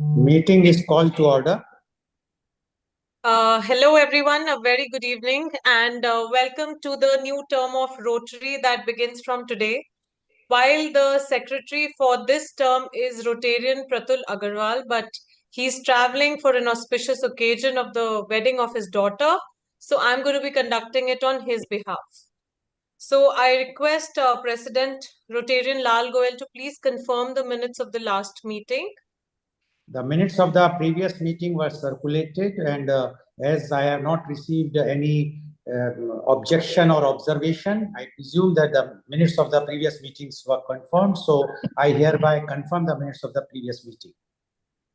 Meeting is called to order. Hello, everyone. A very good evening and welcome to the new term of Rotary that begins from today. While the secretary for this term is Rotarian Pratul Agarwal, but he's traveling for an auspicious occasion of the wedding of his daughter. So I'm going to be conducting it on his behalf. So I request President Rotarian Lal Goel to please confirm the minutes of the last meeting. The minutes of the previous meeting were circulated, and as I have not received any objection or observation, I presume that the minutes of the previous meetings were confirmed. So I hereby confirm the minutes of the previous meeting.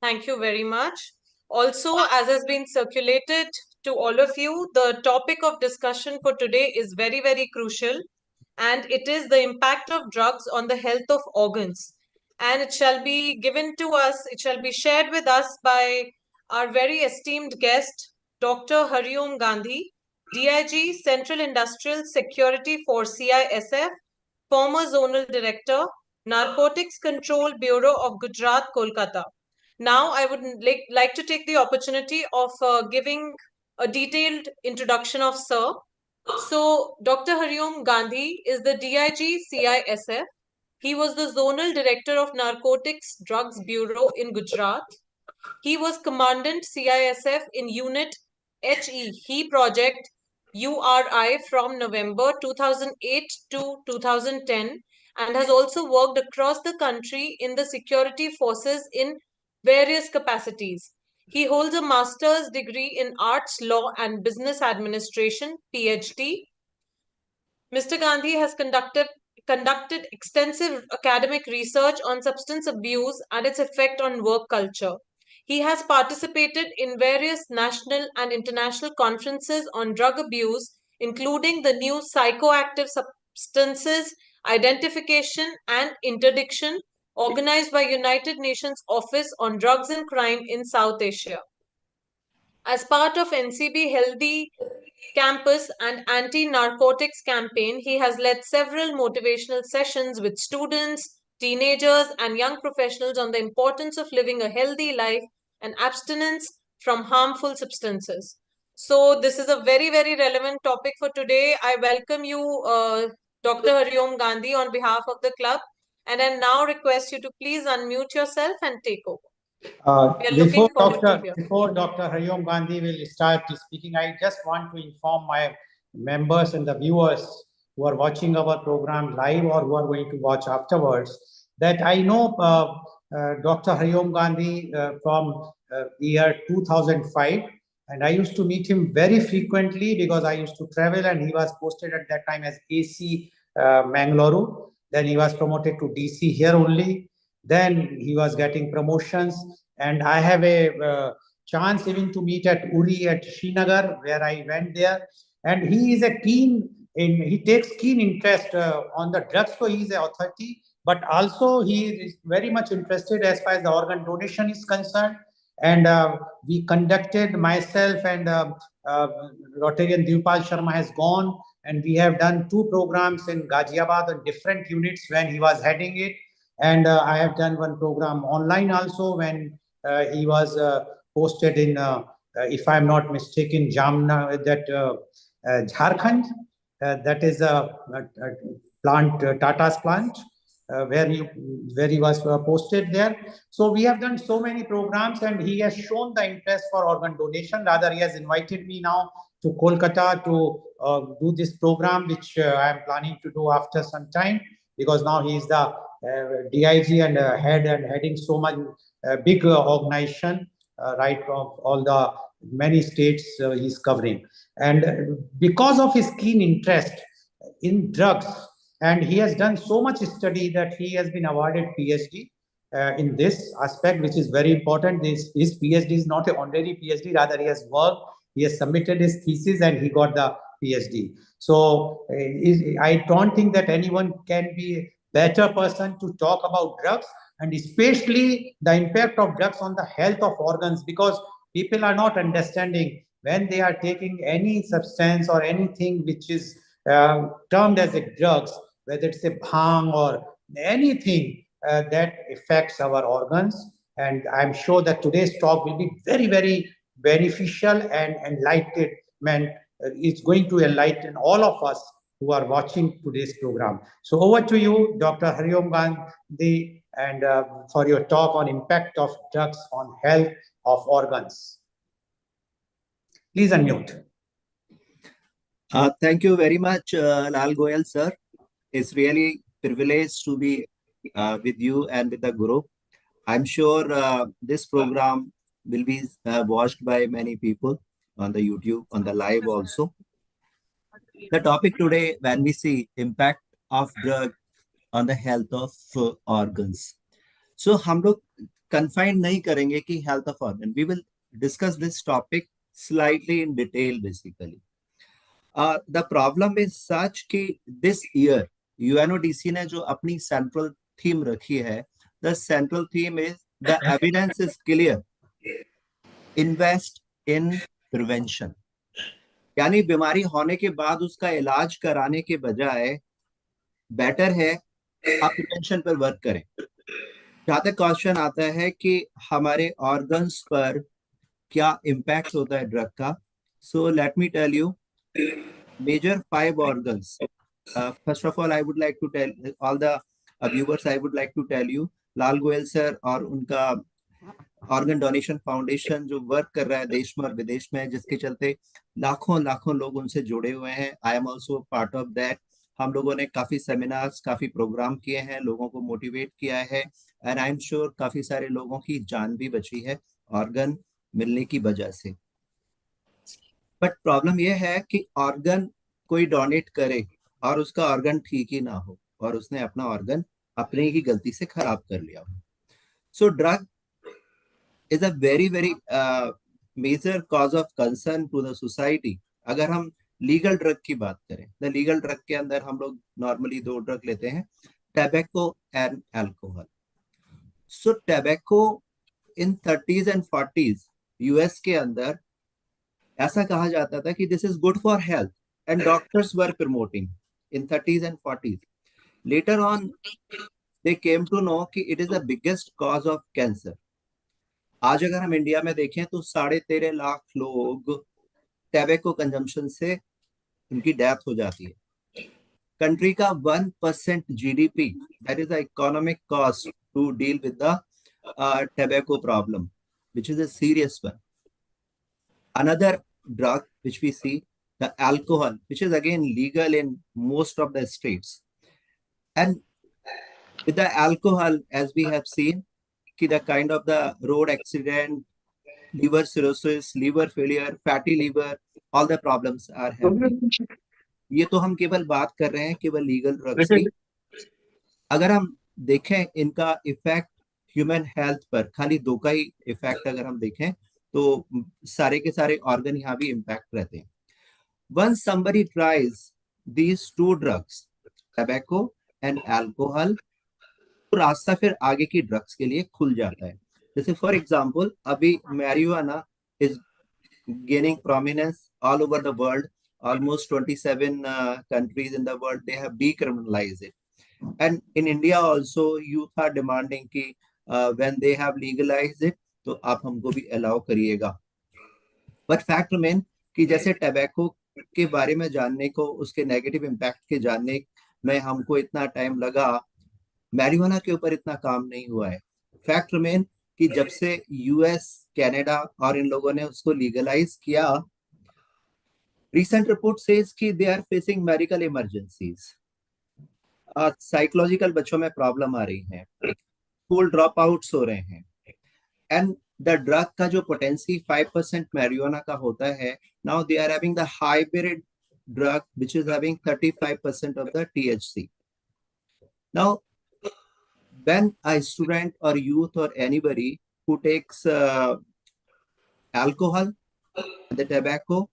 Thank you very much. Also, as has been circulated to all of you, the topic of discussion for today is very, very crucial, and it is the impact of drugs on the health of organs. And it shall be given to us, it shall be shared with us by our very esteemed guest, Dr. Hariom Gandhi, DIG, Central Industrial Security for CISF, former Zonal Director, Narcotics Control Bureau of Gujarat, Kolkata. Now, I would like to take the opportunity of giving a detailed introduction of Sir. So, Dr. Hariom Gandhi is the DIG CISF. He was the Zonal Director of Narcotics Drugs Bureau in Gujarat. He was Commandant CISF in Unit HE Project URI from November 2008 to 2010 and has also worked across the country in the security forces in various capacities. He holds a master's degree in Arts, Law and Business Administration, PhD. Mr. Gandhi has conducted extensive academic research on substance abuse and its effect on work culture. He has participated in various national and international conferences on drug abuse, including the new psychoactive substances identification and interdiction organized by United Nations Office on Drugs and Crime in South Asia. As part of NCB Healthy Campus and anti-narcotics campaign, he has led several motivational sessions with students, teenagers, and young professionals on the importance of living a healthy life and abstinence from harmful substances. So this is a very, very relevant topic for today. I welcome you, Dr. Hariom Gandhi, on behalf of the club, and I now request you to please unmute yourself and take over. We are looking forward to hear. Before Dr. Hariom Gandhi will start speaking, I just want to inform my members and the viewers who are watching our program live or who are going to watch afterwards that I know Dr. Hariom Gandhi from year 2005, and I used to meet him very frequently because I used to travel, and he was posted at that time as AC Mangalore. Then he was promoted to DC here only. Then he was getting promotions, and I have a chance even to meet at Uri at Srinagar, where I went there. And he is he takes keen interest on the drugs, so he is an authority, but also he is very much interested as far as the organ donation is concerned. And we conducted, myself and Rotarian Divpal Sharma has gone, and we have done 2 programs in Ghaziabad on different units when he was heading it. And I have done 1 program online also when he was posted in, if I'm not mistaken, Jamna, Jharkhand. That is a plant, Tata's plant, where he was posted there. So we have done so many programs, and he has shown the interest for organ donation. Rather, he has invited me now to Kolkata to do this program, which I am planning to do after some time, because now he is the DIG and heading so much big organization, right, of all the many states he's covering. And because of his keen interest in drugs, and he has done so much study that he has been awarded PhD in this aspect, which is very important. His PhD is not an honorary PhD, rather he has worked, he has submitted his thesis, and he got the PhD. So I don't think that anyone can be better person to talk about drugs, and especially the impact of drugs on the health of organs, because people are not understanding when they are taking any substance or anything which is termed as a drugs, whether it's a bhang or anything that affects our organs. And I'm sure that today's talk will be very, very beneficial and enlightenment. It's going to enlighten all of us who are watching today's program. So over to you, Dr. Hariom Gandhi, and for your talk on impact of drugs on health of organs. Please unmute. Thank you very much, Lal Goyal sir. It's really privileged to be with you and with the group. I'm sure this program will be watched by many people on the YouTube, on the live also. The topic today, when we see impact of drug on the health of organs. So हम लोग confined नहीं करेंगे कि health of organ. We will discuss this topic slightly in detail basically. The problem is such कि this year UNODC ने जो अपनी central theme रखी है, the central theme is the evidence is clear. Invest in prevention. यानी बीमारी होने के बाद उसका इलाज कराने के बजाय बेटर है आप प्रिवेंशन पर वर्क करें. जहां तक क्वेश्चन आता है कि हमारे ऑर्गन्स पर क्या इम्पैक्ट होता है ड्रग का, so let me tell you major 5 organs. First of all, I would like to tell all the viewers, I would like to tell you, Lal Goyal sir और उनका ऑर्गन डोनेशन फाउंडेशन जो work कर रहा है देश में और विदेश में, जिसके चलते लाखों लाखों लोग उनसे जुड़े हुए हैं. I am also part of that. हम लोगों ने काफी सेमिनार्स, काफी प्रोग्राम किए हैं, लोगों को मोटिवेट किया है, एंड आई एम श्योर काफी सारे लोगों की जान भी बची है ऑर्गन मिलने की वजह से. बट प्रॉब्लम यह है कि ऑर्गन कोई डोनेट करे और उसका ऑर्गन ठीक ही ना हो और उसने अपना ऑर्गन अपने ही गलती से खराब कर लिया हो. So drug is a very very major cause of concern to the society. अगर हम लीगल ड्रग की बात करें, द लीगल ड्रग के अंदर हम लोग नॉर्मली 2 ड्रग लेते हैं, tobacco and alcohol. So tobacco in 30s and 40s US के अंदर ऐसा कहा जाता था कि this is good for health and doctors were promoting in 30s and 40s. Later on they came to know कि it is the biggest cause of cancer. आज अगर हम इंडिया में देखें तो 13.5 लाख लोग टैबेको कंजम्पशन से उनकी डेथ हो जाती है. कंट्री का 1% GDP, that is the economic cost to deal with the tobacco problem, which is a serious one. Another drug which we see, the alcohol, which is again legal in most of the states. And with the alcohol, as we have seen, the kind of the road accident, liver cirrhosis, liver failure, fatty liver, all the problems are happening. ये तो हम केवल बात कर रहे हैं केवल legal drugs की. अगर हम देखें इनका इफेक्ट ह्यूमन हेल्थ पर, खाली 2 का ही इफेक्ट अगर हम देखें तो सारे के सारे ऑर्गन यहाँ भी इम्पैक्ट रहते हैं. Once somebody tries these 2 drugs, tobacco and alcohol, तो रास्ता फिर आगे की ड्रग्स के लिए खुल जाता है. जैसे फॉर एग्जांपल अभी marijuana is gaining prominence all over the world. Almost 27 countries in the world, they have decriminalized it. And in India also youth are demanding कि when they have legalized it तो आप हमको भी allow करिएगा. But fact remain कि जैसे tobacco के बारे में जानने को, उसके नेगेटिव इम्पैक्ट के जानने में हमको इतना टाइम लगा, मैरिजुआना के ऊपर इतना काम नहीं हुआ है. फैक्ट रिमेन कि जब से यूएस, कनाडा और इन लोगों ने उसको लीगलाइज किया, रिसेंट रिपोर्ट सेज कि they are facing medical emergencies. Psychological बच्चों में प्रॉब्लम आ रही है, स्कूल ड्रॉप आउट्स हो रहे हैं, एंड द ड्रग का जो पोटेंसी 5% marijuana का होता है, now they are having the hybrid drug which is having 35% of the THC. Now when a student or youth or anybody who takes alcohol, the tobacco,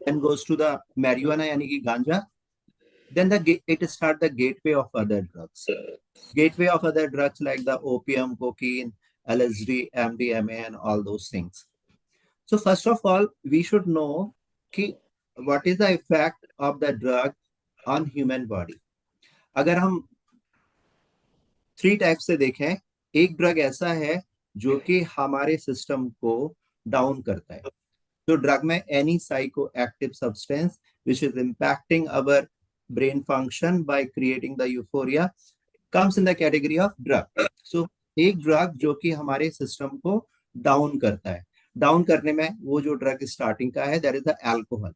then goes to the marijuana यानी कि गांजा, then it start the gateway of other drugs. Gateway of other drugs like the opium, cocaine, LSD, MDMA and all those things. So first of all, we should know कि what is the effect of the drug on human body. अगर हम 3 type से देखें, एक drug ऐसा है जो कि हमारे सिस्टम को डाउन करता है. तो ड्रग में any psycho active substance which is impacting our brain function by creating the euphoria comes in the category of drug. So एक ड्रग जो कि हमारे सिस्टम को डाउन करता है. डाउन करने में वो जो ड्रग स्टार्टिंग का है, that is the alcohol.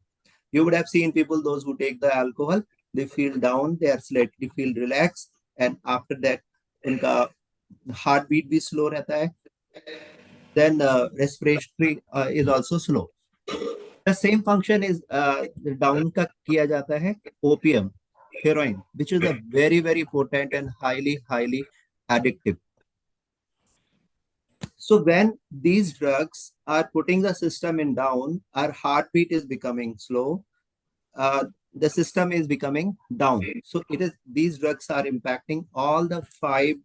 You would have seen people, those who take the alcohol, they feel down, they are slightly feel relaxed, and after that, उनका heart beat भी slow रहता है. Then respiratory is also slow. The same function is down का किया जाता है opium, heroin, which is a very very potent and highly addictive. So when these drugs are putting the system in down, our heartbeat is becoming slow. The system is becoming down. So it is these drugs are impacting all the five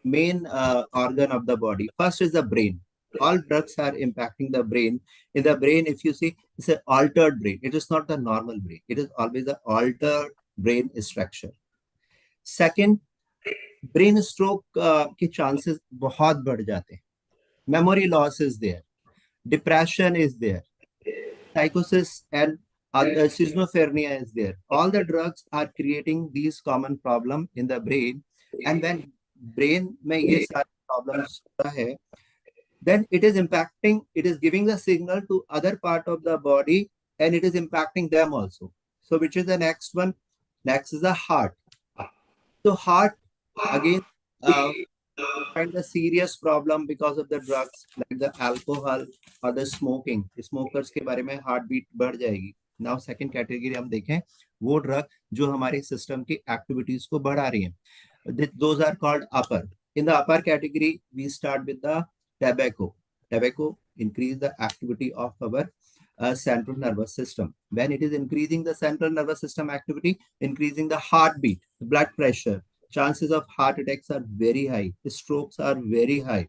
main organ of the body. First is the brain. All drugs are impacting the brain. In the brain, if you see, it's an altered brain. It is not the normal brain. It is always the altered brain structure. Second, brain stroke के chances बहुत बढ़ जाते हैं. Memory loss is there, depression is there, साइकोसिस and schizophrenia is there. All the drugs are creating these common problem in the brain, and when brain में ये सारे problems होता है, then it is impacting, it is giving the signal to other part of the body, and it is impacting them also. So which is the next one? Next is the heart. So heart again find a serious problem because of the drugs like the alcohol or the smoking. Smokers के बारे में heart beat बढ़ जाएगी. Now second category हम देखें, वो drug जो हमारे सिस्टम की एक्टिविटीज को बढ़ा रही हैं. Those are called upper. In the upper category, we start with the tobacco. Tobacco increase the activity of our central nervous system. When it is increasing the central nervous system activity, increasing the heartbeat, blood pressure, chances of heart attacks are very high. Strokes are very high.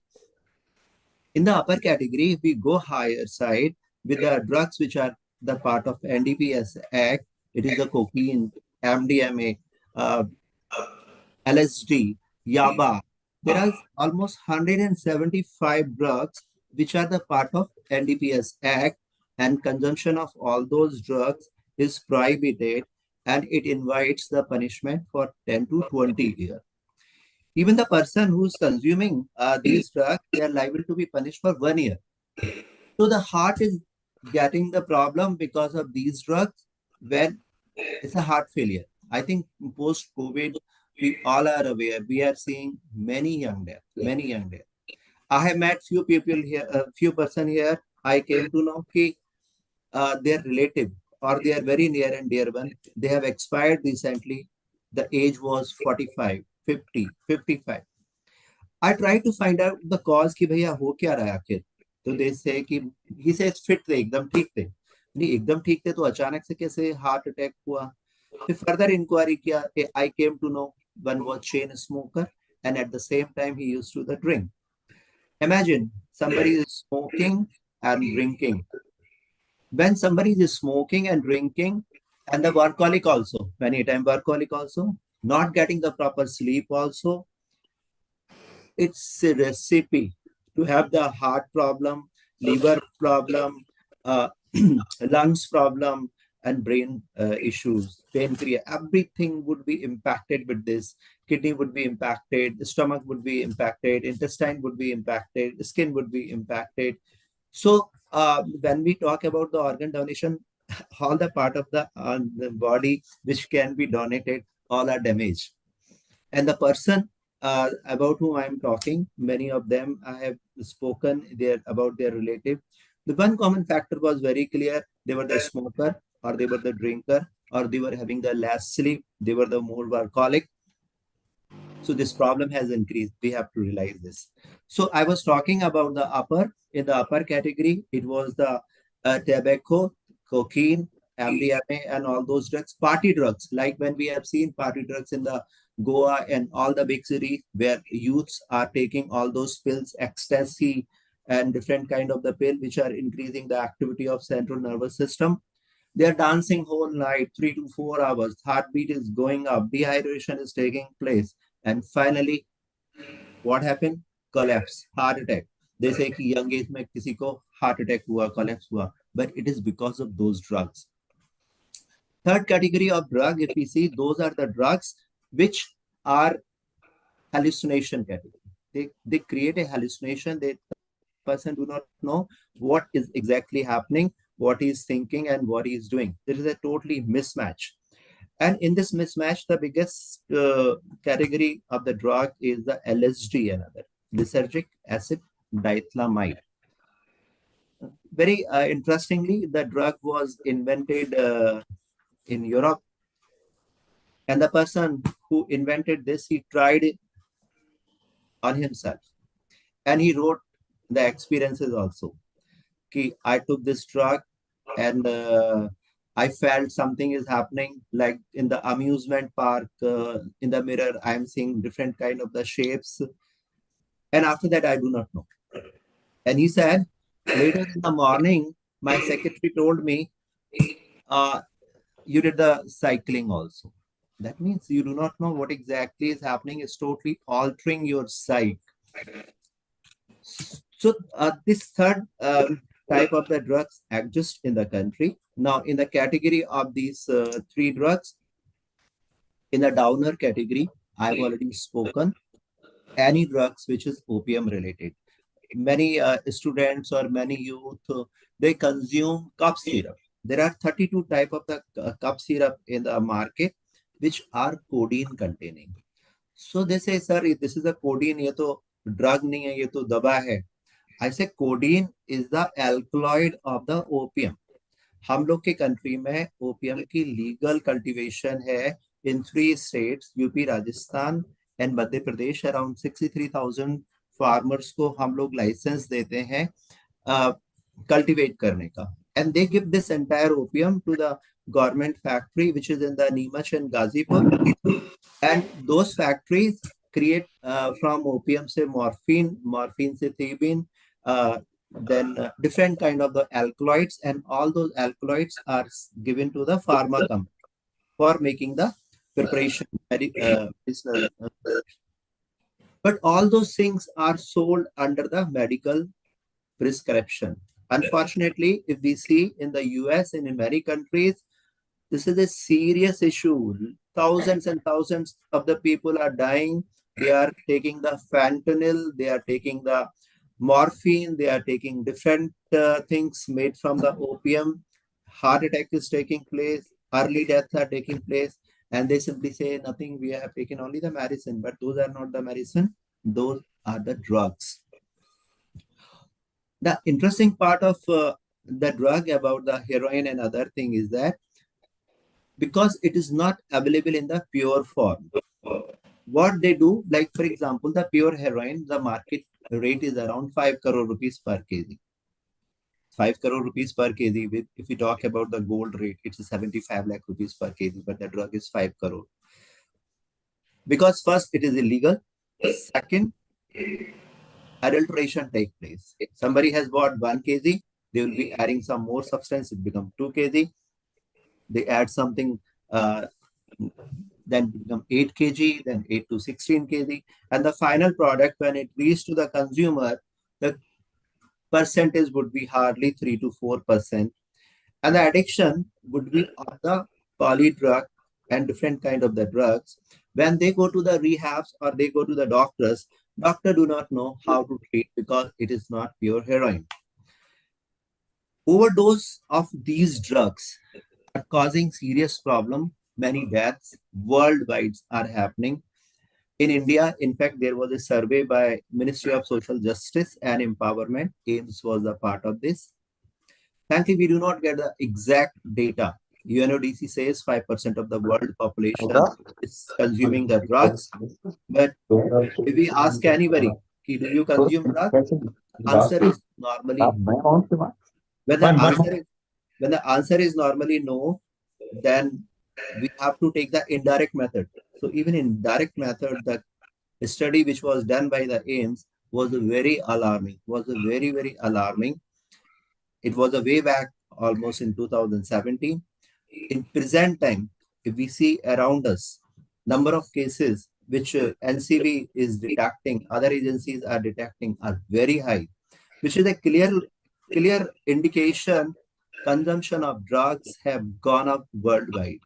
In the upper category, if we go higher side with the drugs which are the part of NDPS Act, it is the cocaine, MDMA, LSD, Yaba. There are almost 175 drugs which are the part of NDPS Act, and consumption of all those drugs is prohibited, and it invites the punishment for 10 to 20 years. Even the person who is consuming these drugs, they are liable to be punished for 1 year. So the heart is getting the problem because of these drugs when it's a heart failure. I think post-COVID, we all are aware, we are seeing many young deaths, many young deaths. I have met few people here, a few person here, I came to know that their relative or their very near and dear one, they have expired recently. The age was 45, 50, 55. I try to find out the cause कि भैया हो क्या रहा है आखिर. तो they say कि he says fit थे, एकदम ठीक थे. नहीं एकदम ठीक थे तो अचानक से कैसे हार्ट अटैक हुआ. फिर फर्दर इंक्वायरी किया. I came to know one was chain smoker, and at the same time he used to the drink. Imagine somebody is smoking and drinking. When somebody is smoking and drinking, and the workaholic also, many time workaholic also, not getting the proper sleep also, it's a recipe to have the heart problem, liver problem, lungs problem, and brain issues, pancreas, everything would be impacted with this. Kidney would be impacted, stomach would be impacted, intestine would be impacted, skin would be impacted. So when we talk about the organ donation, all the part of the body which can be donated, all are damaged. And the person about whom I am talking, many of them I have spoken about their relative. The one common factor was very clear. They were the smoker, or they were the drinker, or they were having the less sleep. They were the more workaholic. So this problem has increased. We have to realize this. So I was talking about the upper. In the upper category, it was the tobacco, cocaine, MDMA, and all those drugs, party drugs. Like when we have seen party drugs in the Goa and all the big cities where youths are taking all those pills, ecstasy, and different kind of the pill which are increasing the activity of central nervous system. They are dancing whole night, 3 to 4 hours. Heartbeat is going up. Dehydration is taking place. And finally, what happened? collapse, heart attack. They say कि young age में किसी को heart attack हुआ, collapse हुआ, but it is because of those drugs. Third category of drug, if we see, those are the drugs which are hallucination category. They create a hallucination. The person do not know what is exactly happening, what he is thinking, and what he is doing. There is a totally mismatch. And in this mismatch, the biggest category of the drug is the LSD, another lysergic acid diethylamide. Very interestingly, the drug was invented in Europe, and the person who invented this, he tried it on himself, and he wrote the experiences also. I took this drug and I felt something is happening, like in the amusement park, in the mirror, I'm seeing different kind of the shapes. And after that, I do not know. And he said, later in the morning, my secretary told me, uh, you did the cycling also. That means you do not know what exactly is happening. It's totally altering your psyche. So this third type of the drugs exist in the country. Now, in the category of these three drugs, in the downer category, I've already spoken, any drugs which is opium related. Many students or many youth, they consume cough syrup. There are 32 type of the cough syrup in the market, which are codeine containing. So they say, sir, this is a codeine, ये तो drug नहीं है, ये तो दवा है. I say codeine is the alkaloid of the opium. हम लोग के कंट्री में ओपियम की लीगल कल्टीवेशन है in 3 states, UP, Rajasthan and Madhya Pradesh. Around 63,000 farmers को हम लोग लाइसेंस देते हैं कल्टीवेट करने का. And they give this entire opium to the government factory which is in the Neemuch and Ghazipur. And those factories create from opium say morphine say theobine, then different kind of the alkaloids, and all those alkaloids are given to the pharma company for making the preparation medicinal. But all those things are sold under the medical prescription. Unfortunately, if we see in the US and in many countries, this is a serious issue. Thousands and thousands of the people are dying. They are taking the fentanyl, they are taking the morphine, they are taking different things made from the opium. Heart attack is taking place, early deaths are taking place, and they simply say nothing, we have taken only the medicine. But those are not the medicine, those are the drugs. The interesting part of the drug about the heroin and other thing is that because it is not available in the pure form, what they do, like for example, the pure heroin, the market rate is around 5 crore rupees per kg. 5 crore rupees per kg. If we talk about the gold rate, it's 75 lakh rupees per kg, but the drug is 5 crore. Because first, it is illegal. Second, adulteration takes place. If somebody has bought 1 kg, they will be adding some more substance, it becomes 2 kg. They add something, then become 8 kg, then 8 to 16 kg. And the final product, when it reaches to the consumer, the percentage would be hardly 3 to 4%. And the addiction would be of the poly drug and different kind of the drugs. When they go to the rehabs or they go to the doctors, doctor do not know how to treat because it is not pure heroin. Overdose of these drugs are causing serious problem. Many deaths worldwide are happening. In India, in fact, there was a survey by Ministry of Social Justice and Empowerment. AIMS was a part of this. Thankfully, we do not get the exact data. UNODC says 5% of the world population is consuming the drugs. But if we ask anybody, do you consume drugs? Answer is normally no. When the answer is normally no, then we have to take the indirect method. So even in direct method, the study which was done by the AIMS was very alarming, very alarming. It was a way back almost in 2017. In present time, if we see around us, number of cases which NCB is detecting, other agencies are detecting, are very high, which is a clear indication consumption of drugs have gone up worldwide.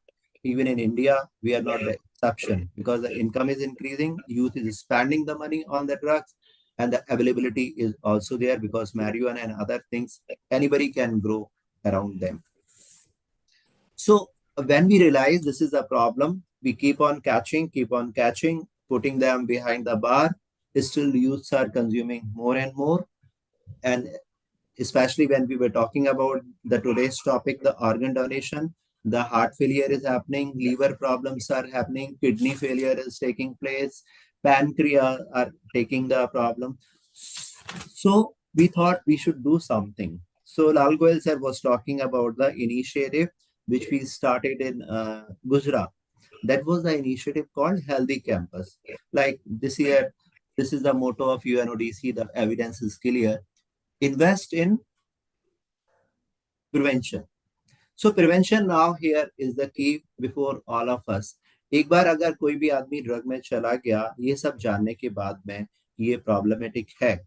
Even in India, we are not the exception because the income is increasing, youth is spending the money on the drugs, and the availability is also there because marijuana and other things anybody can grow around them. So when we realize this is a problem, we keep on catching, putting them behind the bar. Still, youths are consuming more and more. And especially when we were talking about the today's topic, the organ donation, the heart failure is happening, liver problems are happening, kidney failure is taking place, pancreas are taking the problem. So we thought we should do something. So Lal Goyal sir was talking about the initiative which we started in Gujarat. That was the initiative called Healthy Campus. Like this year, this is the motto of UNODC, the evidence is clear. Invest in prevention. So prevention now here is the key before all of us. एक बार अगर कोई भी आदमी drug में चला गया, ये सब जानने के बाद में ये प्रॉब्लमेटिक है,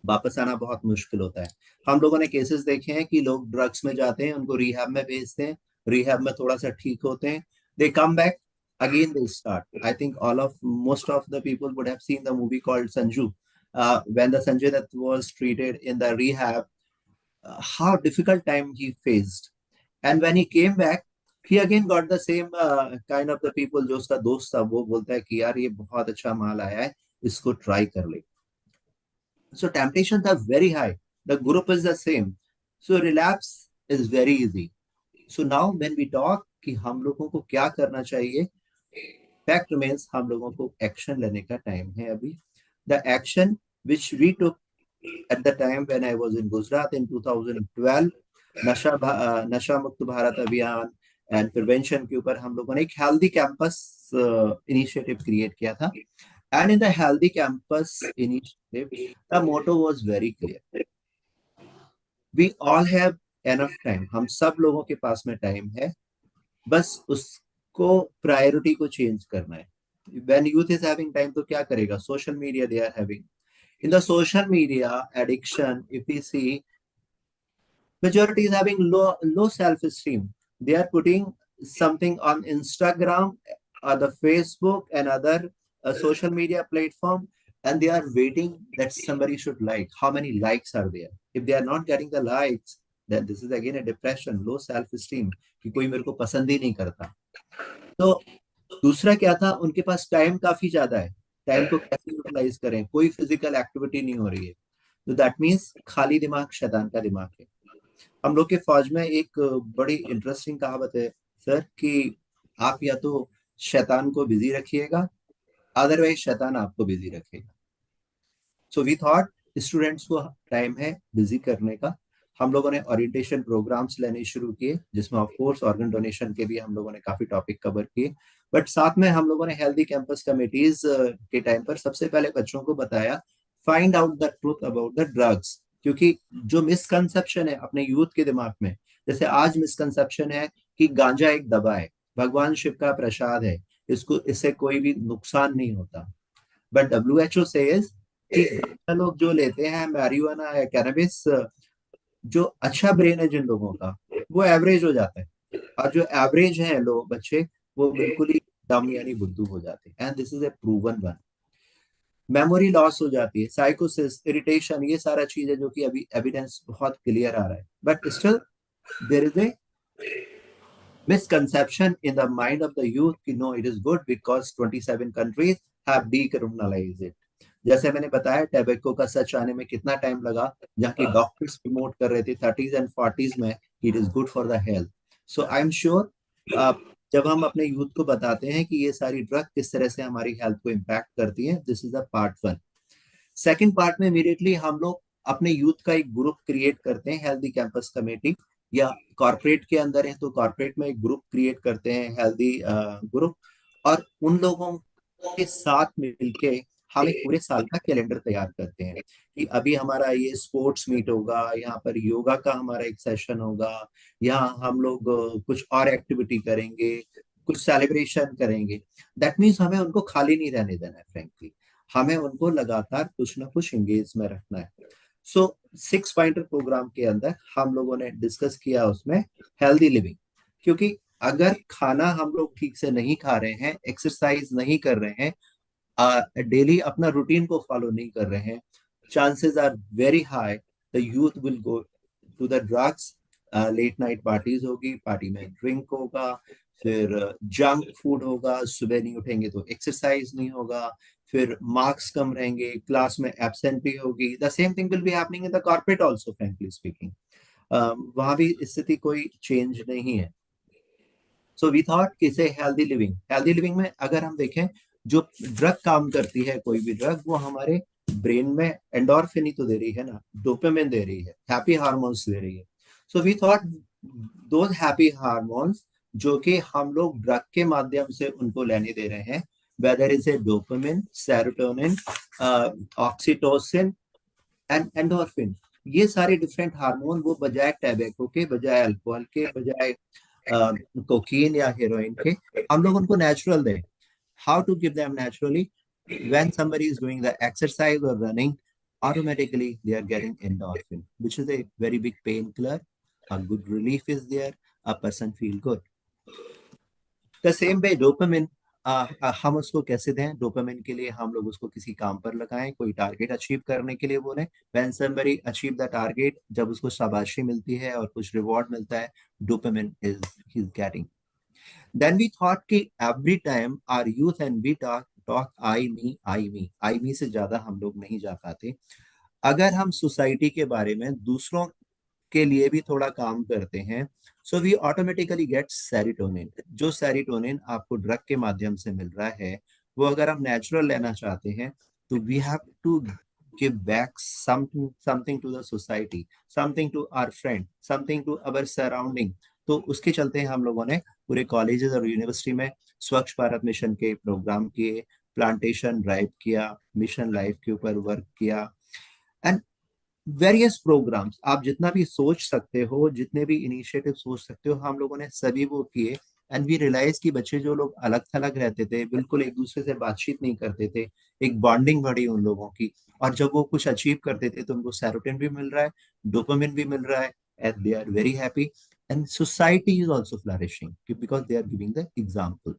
वापस आना बहुत मुश्किल होता है. हम लोगों ने केसेस देखे हैं कि लोग ड्रग्स में जाते हैं, उनको रिहैब में भेजते हैं, रिहैब में थोड़ा सा ठीक होते हैं, they come back again they start. I think most of the people would have seen the movie called Sanju. When the Sanjay Dutt was treated in the rehab, how difficult time he faced, and when he came back he again got the same kind of the people. जो उसका दोस्त था वो बोलता है कि यार ये बहुत अच्छा माल आया है, इसको ट्राई कर ले. So temptations are very high, the group is the same, so relapse is very easy. So now when we talk कि हम लोगों को क्या करना चाहिए, fact remains हम लोगों को एक्शन लेने का टाइम है अभी. The action which we took at the time when I was in Gujarat in 2012, नशा मुक्त भारत अभियान एंड प्रिवेंशन के ऊपर हम लोगों ने एक हेल्दी कैंपस इनिशिएटिव क्रिएट किया था. And in the healthy campus initiative the motto was very clear, we all have enough time. हम सब लोगों के पास में टाइम है, बस उसको प्रायोरिटी को चेंज करना है. When youth is having time तो क्या करेगा, social media they are having. In the social media addiction, if we see, majority is having low self-esteem. They are putting something on Instagram or the Facebook and other social media platform, and they are waiting that somebody should like. How many likes are there? If they are not getting the likes, then this is again a depression, low self-esteem, कि कोई मेरे को पसंद ही नहीं करता. तो दूसरा क्या था, उनके पास टाइम काफी ज्यादा है, टाइम को कैसे यूटिलाइज करें, कोई फिजिकल एक्टिविटी नहीं हो रही है. तो दैट मीन्स खाली दिमाग शैतान का दिमाग है. हम लोग के फौज में एक बड़ी इंटरेस्टिंग कहावत है सर कि आप या तो शैतान को बिजी रखिएगा, अदरवाइज शैतान आपको बिजी रखेगा. सो वी थॉट स्टूडेंट्स को टाइम है बिजी करने का. हम लोगों ने ओरिएंटेशन प्रोग्राम्स लेने शुरू किए, जिसमें ऑफ कोर्स ऑर्गन डोनेशन के भी हम लोगों ने काफी टॉपिक कवर किए, बट साथ में हम लोगों ने हेल्दी कैंपस कमिटीज के टाइम पर सबसे पहले बच्चों को बताया find out the truth about the drugs. क्योंकि जो मिसकंसेप्शन है अपने यूथ के दिमाग में, जैसे आज मिसकंसेप्शन है कि गांजा एक दवा है, भगवान शिव का प्रसाद है, इससे कोई भी नुकसान नहीं होता. बट WHO सेज कि लोग जो लेते हैं मैरिजुआना या कैनबिस, जो अच्छा ब्रेन है जिन लोगों का वो एवरेज हो जाता है, और जो एवरेज है लोग बच्चे वो बिल्कुल ही डम यानी बुद्धू हो जाते हैं. And this is a proven one. Memory loss हो जाती है, साइकोसिस, इरिटेशन, ये सारा चीज है जो कि अभी एविडेंस बहुत क्लियर आ रहा है. But still there is a misconception in the mind of the youth कि no, it is good because 27 countries have decriminalized it. जैसे मैंने बताया टैबेको का सच आने में कितना टाइम लगा, जहाँ की डॉक्टर्स प्रमोट कर रहे थे 30s and 40s में it is good for the health. So I am sure जब हम अपने यूथ को बताते हैं कि ये सारी ड्रग किस तरह से हमारी हेल्थ को इम्पैक्ट करती है, this is the part 1. Second part में इमीडिएटली हम लोग अपने यूथ का एक ग्रुप क्रिएट करते हैं, हेल्दी कैंपस कमेटी, या कॉर्पोरेट के अंदर है तो कॉर्पोरेट में एक ग्रुप क्रिएट करते हैं, हेल्दी ग्रुप, और उन लोगों के साथ मिलके हम एक पूरे साल का कैलेंडर तैयार करते हैं कि अभी हमारा ये स्पोर्ट्स मीट होगा, यहाँ पर योगा का हमारा एक सेशन होगा, यहाँ हम लोग कुछ और एक्टिविटी करेंगे, कुछ सेलिब्रेशन करेंगे। दैट मीन्स हमें उनको खाली नहीं रहने देना है, फ्रेंकली हमें उनको लगातार कुछ ना कुछ एंगेज में रखना है। सो 6 पॉइंटर प्रोग्राम के अंदर हम लोगों ने डिस्कस किया उसमें हेल्दी लिविंग, क्योंकि अगर खाना हम लोग ठीक से नहीं खा रहे हैं, एक्सरसाइज नहीं कर रहे हैं, डेली अपना रूटीन को फॉलो नहीं कर रहे हैं, chances are very high the youth will go to the drugs. Late night parties होगी, पार्टी में ड्रिंक होगा, फिर जंक फूड होगा, सुबह नहीं उठेंगे तो एक्सरसाइज नहीं होगा, फिर मार्क्स कम रहेंगे, क्लास में एब्सेंट भी होगी। The same thing will be happening in the corporate also, frankly speaking. वहां भी स्थिति कोई चेंज नहीं है। सो वी थॉट कि से हेल्दी लिविंग में अगर हम देखें, जो ड्रग काम करती है, कोई भी ड्रग, वो हमारे ब्रेन में एंडोर्फिन ही तो दे रही है ना, डोपामिन दे रही है, हैप्पी हार्मोन्स दे रही है। So we thought those happy hormones जो कि हम लोग ड्रग के माध्यम से उनको लेने दे रहे हैं, whether is a dopamine, serotonin, oxytocin and endorphin, ये सारे डिफरेंट हार्मोन वो बजाय टैबेको के, बजाय अल्कोहल के, बजाय कोकीन या हेरोइन के, हम लोग उनको नेचुरल दें। How to give them naturally? when somebody is doing the exercise or running, automatically they are getting endorphin, which is a very big painkiller. A good relief is there, a person feel good. The same way dopamine, हम उसको कैसे दें? Dopamine के लिए हम लोग उसको किसी काम पर लगाएं, कोई टारगेट अचीव करने के लिए बोलें। When somebody achieve the target, जब उसको शाबाशी मिलती है और कुछ रिवॉर्ड मिलता है, dopamine is he is getting. Then we thought कि every time our youth and we talk talk I me से ज्यादा हम लोग नहीं जा पाते। अगर हम सोसाइटी के बारे में, दूसरों के लिए भी थोड़ा काम करते हैं, so we automatically get serotonin. जो सेरोटोनिन आपको ड्रग के माध्यम से मिल रहा है, वो अगर हम नेचुरल लेना चाहते हैं, तो we have to give back something to the society, something to our friend, something to our surrounding. तो उसके चलते हम लोगों ने पूरे कॉलेजेस और यूनिवर्सिटी में स्वच्छ भारत मिशन के प्रोग्राम किए, प्लांटेशन ड्राइव किया, मिशन लाइफ के ऊपर वर्क किया, एंड वेरियस प्रोग्राम्स आप जितना भी सोच सकते हो, जितने भी इनिशिएटिव सोच सकते हो, हम लोगों ने सभी वो किए। एंड वी रियलाइज कि बच्चे जो लोग अलग थलग रहते थे, बिल्कुल एक दूसरे से बातचीत नहीं करते थे, एक बॉन्डिंग बढ़ी उन लोगों की। और जब वो कुछ अचीव करते थे तो उनको सेरोटोनिन भी मिल रहा है, डोपामिन भी मिल रहा है, and they are very happy, and society is also flourishing because they are giving the example.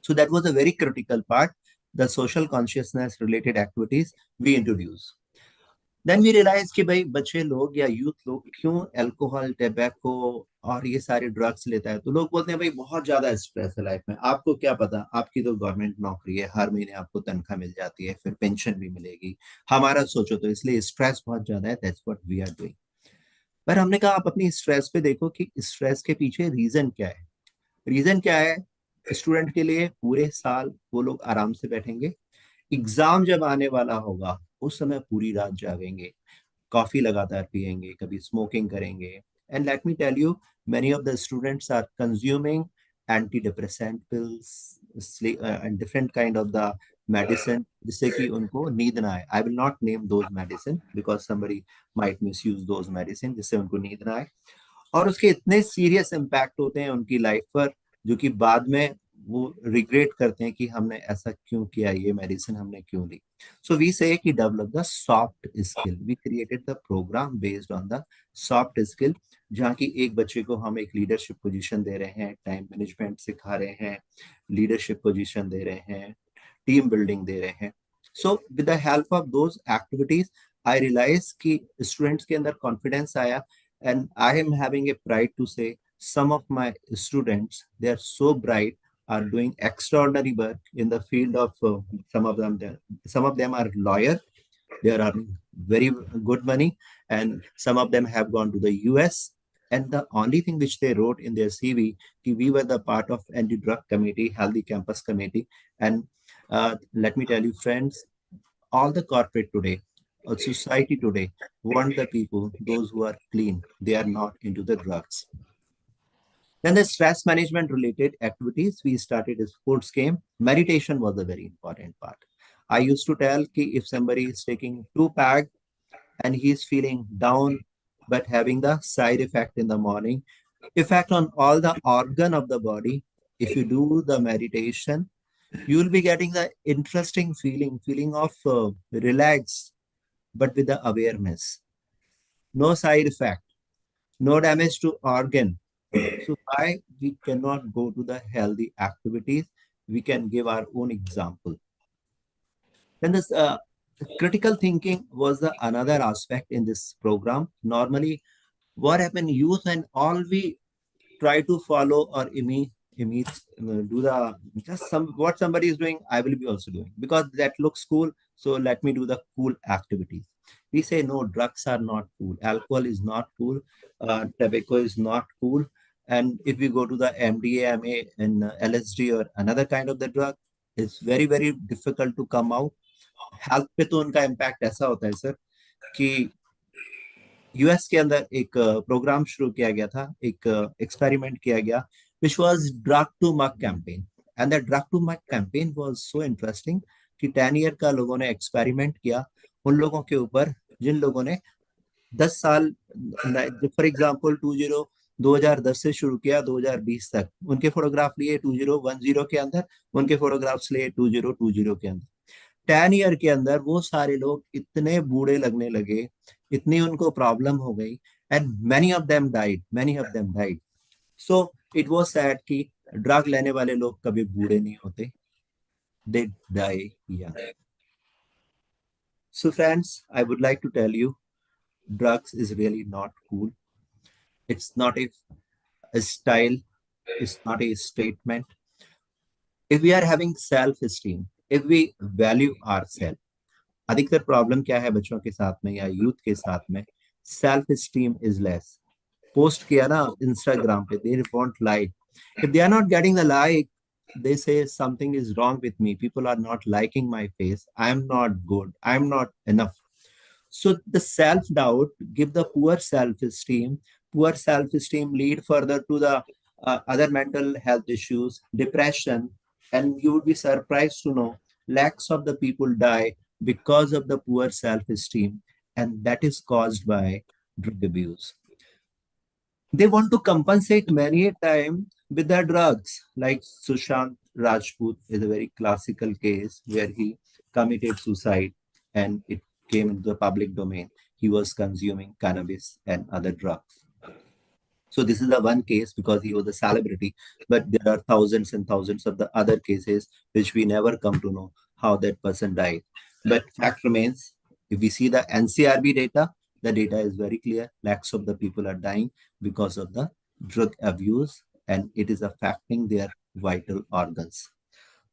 So that was a very critical part, the social consciousness related activities we introduced. Then we realise कि भाई बच्चे लोग या youth लोग क्यों alcohol, tobacco और ये सारे ड्रग्स लेता है। तो लोग बोलते हैं भाई बहुत ज्यादा स्ट्रेस है लाइफ में। आपको क्या पता, आपकी तो गवर्नमेंट नौकरी है, हर महीने आपको तनख्वाह मिल जाती है, फिर पेंशन भी मिलेगी। हमारा सोचो तो इसलिए स्ट्रेस बहुत ज्यादा है, that's what we are doing. पर हमने कहा आप अपनी स्ट्रेस पे देखो कि स्ट्रेस के पीछे रीजन क्या है। रीजन क्या है? स्टूडेंट के लिए पूरे साल वो लोग आराम से बैठेंगे, एग्जाम जब आने वाला होगा उस समय पूरी रात जागेंगे, कॉफी लगातार पिएंगे, कभी स्मोकिंग करेंगे। And let me tell you, many of the students are consuming anti depressant pills and different kind of the medicine, जिससे कि उनको नींद ना आए। I will not name those medicine because somebody might misuse those medicine, जिससे उनको नींद ना आए। और उसके इतने सीरियस इम्पैक्ट होते हैं उनकी लाइफ पर, जो कि बाद में वो रिग्रेट करते हैं कि हमने ऐसा क्यों किया, ये मेडिसिन हमने क्यों ली। सो वी से कि develop the soft skill, we created the programme based on the soft skill, जहाँ की एक बच्चे को हम एक लीडरशिप पोजीशन दे रहे हैं, टाइम मैनेजमेंट सिखा रहे हैं, लीडरशिप पोजीशन दे रहे हैं, टीम बिल्डिंग दे रहे हैं। So with the help of those activities I realise कि स्टूडेंट्स के अंदर कॉन्फिडेंस आया। And I am having a pride to say some of my students, they are so bright, are doing extraordinary work in the field of some of them are lawyer, they are earning very good money, and some of them have gone to the US. And the only thing which they wrote in their CV, we were the part of anti-drug committee, healthy campus committee. And let me tell you friends, all the corporate today or society today want the people, those who are clean, they are not into the drugs. Then the stress management related activities we started is sports game. Meditation was a very important part. I used to tell ki if somebody is taking 2 pack and he is feeling down but having the side effect in the morning, effect on all the organ of the body, if you do the meditation, you will be getting the interesting feeling of relaxed, but with the awareness. No side effect, no damage to organ. So why we cannot go to the healthy activities? We can give our own example. Then this critical thinking was the another aspect in this program. Normally, what happened youth and all we try to follow or imitate do the just some what somebody is doing I will be also doing because that looks cool, so let me do the cool activities. We say no, drugs are not cool, alcohol is not cool, tobacco is not cool. And if we go to the MDMA and LSD or another kind of the drug, it's very very difficult to come out. Health पे तो उनका impact ऐसा होता है sir कि US के अंदर एक प्रोग्राम शुरू किया गया था, एक एक्सपेरिमेंट किया गया which was drug to mug campaign. And that drug to mug campaign was so interesting कि 10 ईयर का लोगों ने एक्सपेरिमेंट किया उन लोगों के ऊपर जिन लोगों ने 10 साल, फॉर एग्जांपल 2010 से शुरू किया 2020 तक, उनके फोटोग्राफ लिए 2010 के अंदर, उनके फोटोग्राफ्स लिए 2020 के अंदर। 10 ईयर के अंदर वो सारे लोग इतने बूढ़े लगने लगे, इतनी उनको प्रॉब्लम हो गई, and many of them died. So it was sad कि ड्रग लेने वाले लोग कभी बूढ़े नहीं होते, they die young. So friends, I would like to tell you, drugs is really not cool. It's not a style, it's not a statement. If we are having self-esteem, if we value ourselves, अधिकतर problem क्या है बच्चों के साथ में या youth के साथ में, self esteem is less. Post किया ना इंस्टाग्राम पे, they want like, if they are not getting the like, they say something is wrong with me, people are not liking my face, I am not good, I am not enough. So the self doubt give the poor self esteem. Poor self esteem lead further to the other mental health issues, depression, and you would be surprised to know lakhs of the people die because of the poor self esteem, and that is caused by drug abuse. They want to compensate many a time with their drugs, like Sushant Rajput is a very classical case where he committed suicide and it came into the public domain. He was consuming cannabis and other drugs. So this is the one case because he was a celebrity, but there are thousands and thousands of the other cases which we never come to know how that person died. But fact remains, if we see the NCRB data, the data is very clear. Lakhs of the people are dying because of the drug abuse, and it is affecting their vital organs.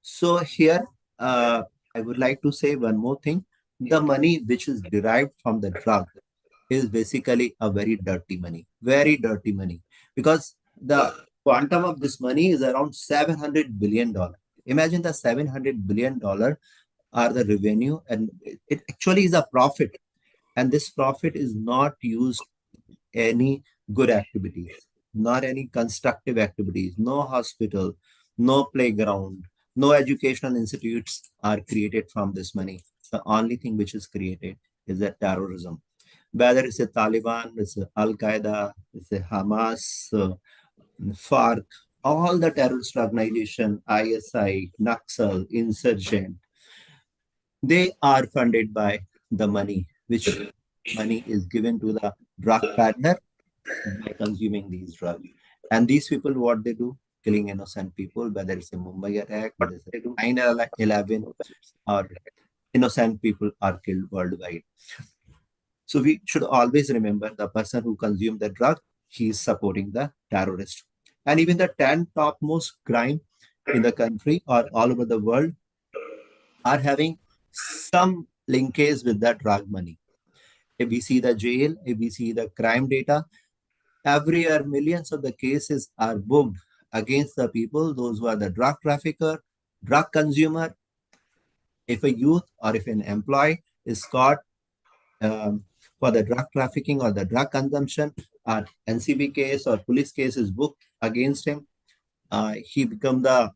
So here, I would like to say one more thing. The money which is derived from the drug is basically a very dirty money, because the quantum of this money is around $700 billion. Imagine the $700 billion are the revenue, and it actually is a profit. And this profit is not used any good activities, not any constructive activities, no hospital, no playground, no educational institutes are created from this money. The only thing which is created is the terrorism. Whether it's a Taliban, it's a Al Qaeda, it's a Hamas, FARC, all the terrorist organization, ISI, Naxal, insurgent, they are funded by the money, which money is given to the drug peddler by consuming these drugs. And these people, what they do, killing innocent people, whether it's a Mumbai attack, whether it's a 9/11, or innocent people are killed worldwide. So we should always remember the person who consumed the drug, he is supporting the terrorist. And even the 10 topmost crime in the country or all over the world are having some linkage with the drug money. If we see the jail, if we see the crime data, every year millions of the cases are booked against the people, those who are the drug trafficker, drug consumer. If a youth or if an employee is caught for the drug trafficking or the drug consumption, NCB case or police case is booked against him, he become the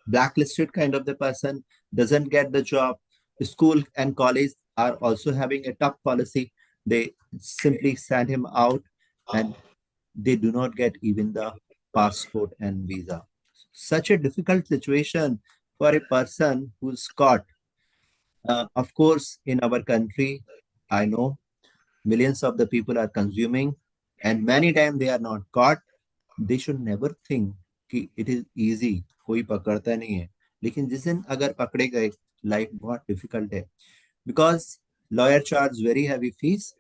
blacklisted kind of the person, doesn't get the job. The school and college are also having a tough policy. They simply send him out and they do not get even the passport and visa. such a difficult situation for a person who's caught. Of course, in our country, I know millions of the people are consuming, and many times they are not caught. They should never think कि it is easy, कोई पकड़ता नहीं है. लेकिन जिस दिन अगर पकड़े गए, लाइफ बहुत डिफिकल्ट है, because lawyer charge very heavy fees.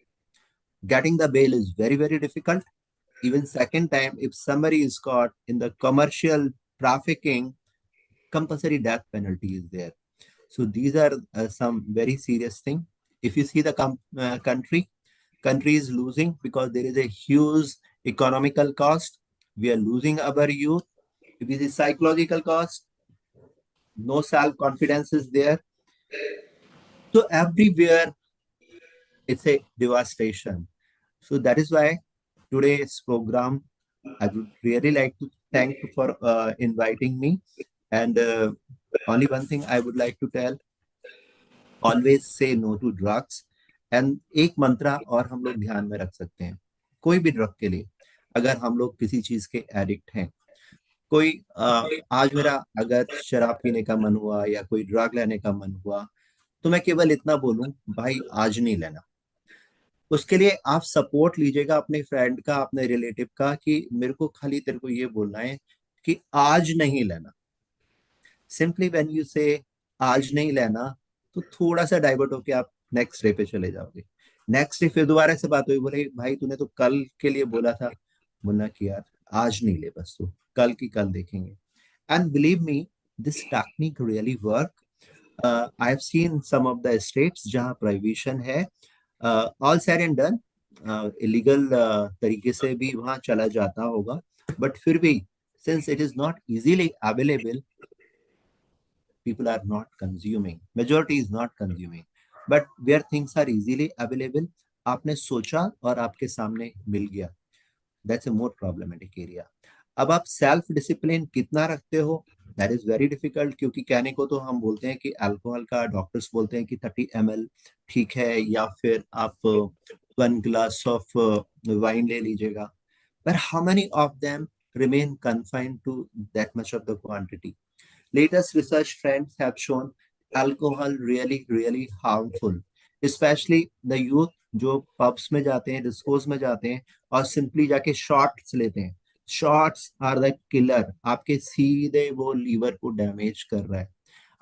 Getting the bail is very, very difficult. Even second time, if somebody is caught in the commercial trafficking, compulsory death penalty is there. So these are some very serious thing. If you see the country is losing because there is a huge economical cost. We are losing our youth. If it is psychological cost, no self-confidence is there. So everywhere it's a devastation. So that is why today's program, I would really like to thank you for inviting me. And only one thing I would like to tell, always say no to drugs. And एक मंत्रा और हम लोग ध्यान में रख सकते हैं, कोई भी ड्रग के लिए, अगर हम लोग किसी चीज के एडिक्ट हैं, कोई आज मेरा अगर शराब पीने का मन हुआ या कोई ड्रग लेने का मन हुआ, तो मैं केवल इतना बोलूं, भाई आज नहीं लेना. उसके लिए आप सपोर्ट लीजिएगा अपने फ्रेंड का, अपने रिलेटिव का, कि मेरे को खाली तेरे को ये बोलना है कि आज नहीं लेना. सिंपली व्हेन यू से आज नहीं लेना, तो थोड़ा सा डाइवर्ट होके आप नेक्स्ट डे पे चले जाओगे. नेक्स्ट डे फिर दोबारा से बात हुई, बोले भाई तूने तो कल के लिए बोला था. बोलना कि यार आज नहीं ले, बस तो कल की कल देखेंगे. And believe me, this technique really work. I have seen some of the states जहां प्रोहिबिशन है, all said and done, illegal तरीके से भी वहां चला जाता होगा, बट फिर भी since it is not easily available, people are not consuming, majority is not consuming. But where things are easily available, आपने सोचा और आपके सामने मिल गया, that's a more problematic area. अब आप सेल्फ डिसिप्लिन कितना रखते हो, दैट इज वेरी डिफिकल्ट. क्योंकि कहने को तो हम बोलते हैं कि अल्कोहल का, डॉक्टर्स बोलते हैं कि 30 ml ठीक है, या फिर आप 1 glass ऑफ वाइन ले लीजिएगा. पर how many of them remain confined to that much of the quantity? Latest research trends have shown alcohol really harmful, especially the youth जो pubs में जाते हैं, डिस्कोस में जाते हैं और सिंपली जाके शॉट्स लेते हैं. Shots are the killer. आपके सीधे वो लीवर को डैमेज कर रहा है.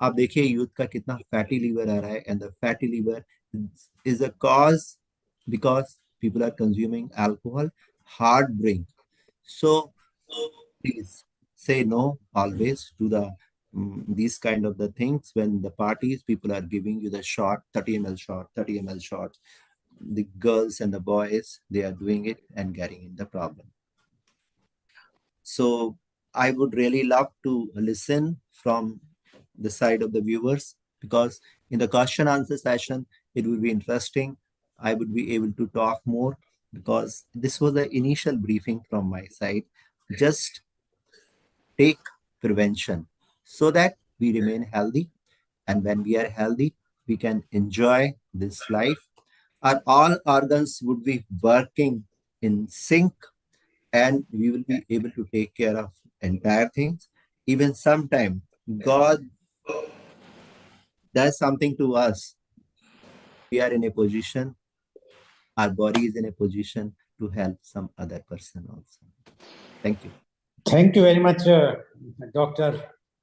आप देखिए यूथ का कितना फैटी लीवर आ रहा है, and the fatty liver is a cause because people are consuming alcohol, hard drink. So please say no always to the these kind of the things. When the parties, people are giving you the shot, 30 ml shot, 30 ml shots. The girls and the boys, they are doing it and getting in the problem. So I would really love to listen from the side of the viewers, because in the question answer session, it will be interesting. I would be able to talk more, because this was the initial briefing from my side. Just take prevention so that we remain healthy, and when we are healthy, we can enjoy this life. Our all organs would be working in sync, and we will be able to take care of entire things. Even sometime God does something to us, we are in a position, our body is in a position to help some other person also. Thank you. Thank you very much, Dr.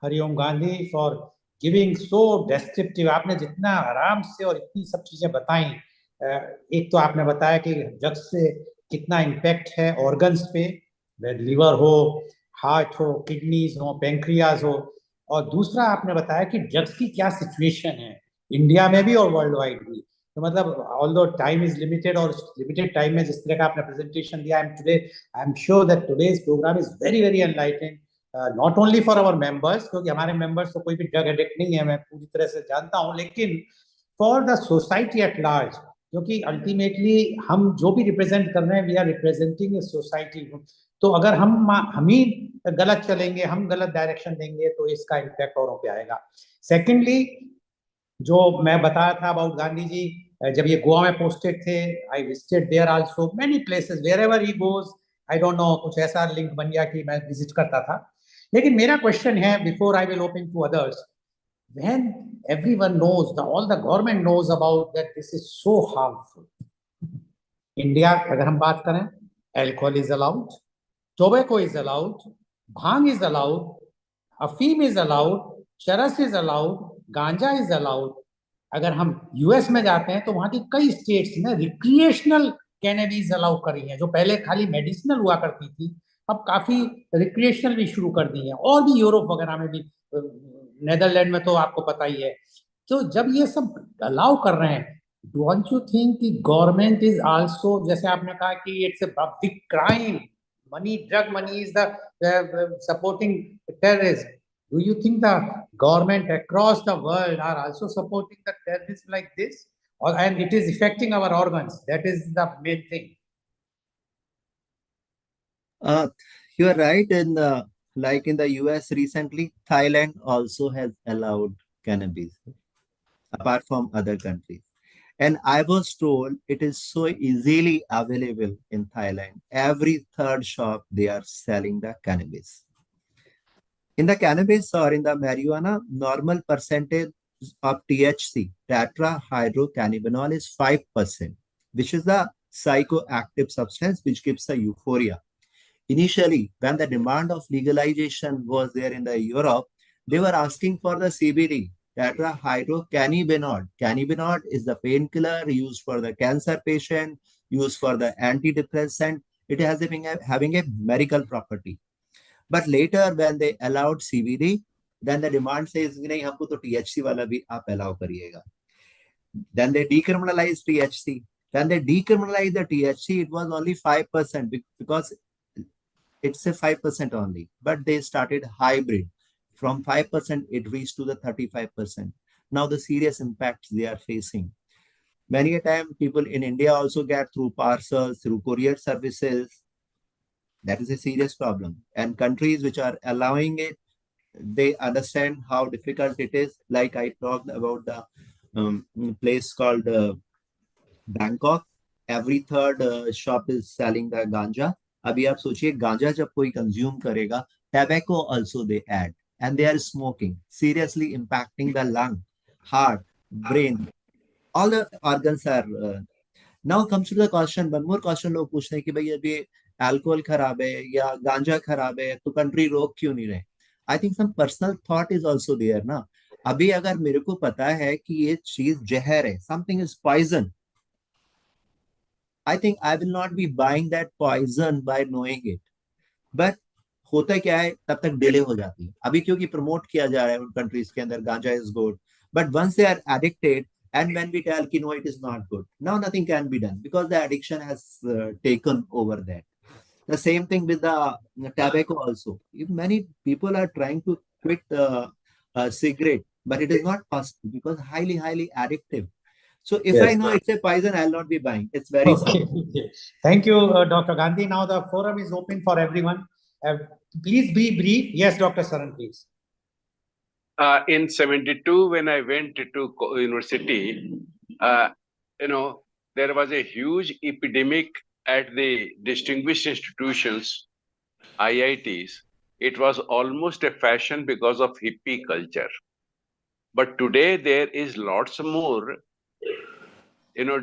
Hariom Gandhi, for giving so descriptive. आपने जितना आराम से और इतनी सब चीजें बताई, एक तो आपने बताया कि ड्रग्स से कितना इम्पैक्ट है ऑर्गन्स पे, लिवर हो, हार्ट हो, किडनीज हो, पेंक्रियाज हो, और दूसरा आपने बताया कि ड्रग्स की क्या सिचुएशन है इंडिया में भी और वर्ल्ड वाइड भी. तो मतलब ऑल्दो टाइम इज लिमिटेड, और लिमिटेड टाइम में जिस तरह का आपने प्रेजेंटेशन दिया, I am sure that today's programme is very enlightening, not only for our members, क्योंकि हमारे मेंबर्स तो कोई भी ड्रग एडिक्ट नहीं है, मैं पूरी तरह से जानता हूं, लेकिन for the society at large, क्योंकि अल्टीमेटली हम जो भी रिप्रेजेंट कर रहे हैं, we are representing a society. तो अगर हम ही गलत चलेंगे, हम गलत डायरेक्शन देंगे, तो इसका इम्पैक्ट औरों पे आएगा. सेकेंडली, जो मैं बताया था अबाउट गांधी जी, जब ये गोवा में पोस्टेड थे, I visited there also, many places, wherever he goes, I don't know, कुछ ऐसा लिंक बन गया कि मैं विजिट करता था. लेकिन मेरा क्वेश्चन है, before I will open to others, when everyone knows, all the government knows about that this is so harmful. India, अगर हम बात करें, alcohol is allowed, tobacco is allowed, bhang is allowed, अफीम is allowed, चरस is allowed, गांजा is allowed. अगर हम US में जाते हैं तो वहां की कई स्टेट्स में रिक्रिएशनल कैनबिस अलाउ करी है, जो पहले खाली मेडिसिनल हुआ करती थी, अब काफी रिक्रिएशनल भी शुरू कर दी है, और भी यूरोप वगैरह में भी, नेदरलैंड में तो आपको पता ही है. तो जब ये सब अलाउ कर रहे हैं, डोंट यू थिंक कि गवर्नमेंट इज आल्सो, जैसे आपने कहा कि it's a big crime, money, drug money is the supporting terrorism. Do you think the government across the world are also supporting the terrorism like this? Or, and it is affecting our organs? That is the main thing. You are right. Like in the US recently, Thailand also has allowed cannabis, apart from other countries. And I was told it is so easily available in Thailand. Every third shop, they are selling the cannabis. In the cannabis or in the marijuana, normal percentage of THC, tetrahydrocannabinol, is 5%, which is the psychoactive substance which gives the euphoria. Initially, when the demand of legalization was there in the Europe, they were asking for the CBD, tetrahydrocannabinol. Cannabinol is the painkiller used for the cancer patient, used for the antidepressant. It has having a medical property. But later, when they allowed CBD, then the demand says, नहीं हमको तो THC वाला भी आप allow करिएगा. Then they decriminalized THC. When they decriminalized the THC, it was only 5% because it's a 5% only. But they started hybrid. From 5%, it reached to the 35%. Now the serious impacts they are facing. Many a time, people in India also get through parcels, through courier services. That is a serious problem. And countries which are allowing it, they understand how difficult it is. Like I talked about the place called Bangkok. Every third shop is selling the ganja. अभी आप सोचिए गांजा जब कोई consume करेगा, tobacco also they add, and they are smoking, seriously impacting the lung, heart, brain, all the organs are. Now comes to the question, one more question लोग पूछते हैं कि भाई अभी अल्कोहल खराब है या गांजा खराब है तो कंट्री रोक क्यों नहीं रहे? I think some personal thought is also there ना. अभी अगर मेरे को पता है कि ये चीज जहर है, something is poison, I think I will not be buying that poison by knowing it. But होता क्या है, तब तक डिले हो जाती है. अभी क्योंकि प्रमोट किया जा रहा है उन कंट्रीज के अंदर ganja is good, but once they are addicted and when we tell ki no, it is not good, now nothing can be done because the addiction has taken over that. The same thing with the tobacco also. If many people are trying to quit cigarette, but it is not possible because highly addictive. So if I Yes. know it's a poison, I'll not be buying. It's very simple. Okay. Thank you, Dr. Gandhi. Now the forum is open for everyone. Please be brief. Yes, Dr. Saran, please. In 72, when I went to university, there was a huge epidemic at the distinguished institutions, IITs. It was almost a fashion because of hippie culture. But today there is lots more,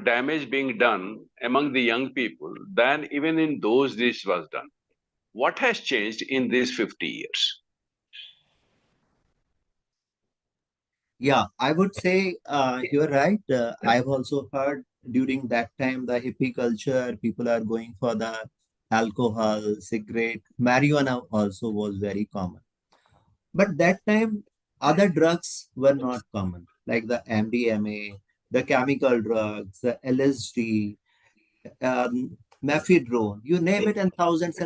damage being done among the young people than even in those days was done. What has changed in these 50 years? Yeah, I would say you're right. I've also heard during that time the hippie culture, people are going for the alcohol, cigarette, marijuana also was very common. But that time, other drugs were not common, like the MDMA, the chemical drugs, the LSD, mephedrone, you name it, and thousands